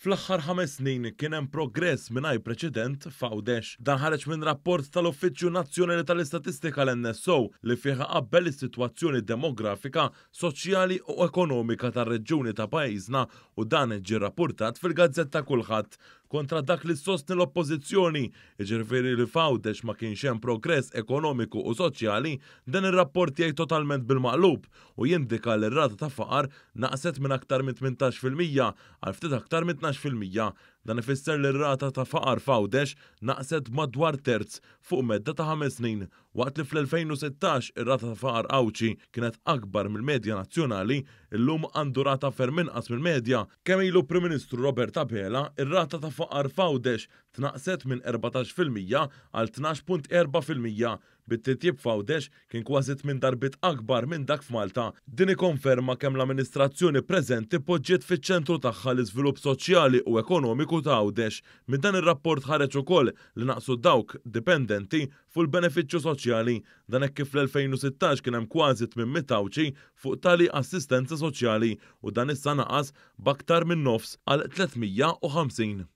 Fl-aħħar 5 snin kien hemm progress mingħajr preċedent f'Għawdex. Dan ħareġ minn rapport tal-Uffiċċju Nazzjonali tal-Istatistika l-NSO li fih qabbel is-sitwazzjoni demografika, soċjali u ekonomika tar-reġjuni ta' pajjiżna u dan ġie rrappurtat fil-Gazzetta Kulħadd kontra dak li sostni l-oppożizzjoni, jiġifieri li f'Għawdex ma kienx hemm progress ekonomiku u soċjali, dan ir-rapport jgħid totalment bil-maqlub u jindika li r-rata ta' faqar naqset minn aktar minn 18% għal ftit aktar minn 12%. Dan ifisser li r-rata ta' faqar f'Għawdex naqset madwar terz fuq medda ta' 5 snin, waqt li fl-2016 ir-rata ta' faqar Awċi kienet akbar mill-medja nazzjonali, illum għandu rata ferm inqas mill-medja. Kemm ilu Prim Ministru Robert Abela, ir-rata ta' faqar f'Għawdex tnaqset minn 14% għal 12.4%. Bit-titjib f'Għawdex kien kważi 8 darbit akbar minn dak f'Malta. Din ikkonferma kemm l-amministrazzjoni preżenti poġġiet fiċ-ċentru tagħha l-iżvilupp soċjali u ekonomiku ta' Għawdex. Minn dan ir-rapport ħareġ ukoll li naqsu dawk dipendenti fuq il-benefiċċju soċjali. Dan hekk kif fl-2016 kien hemm kważi 800 Awċi fuq tali assistenza soċjali u dan issa naqas b'aktar minn nofs għal 350.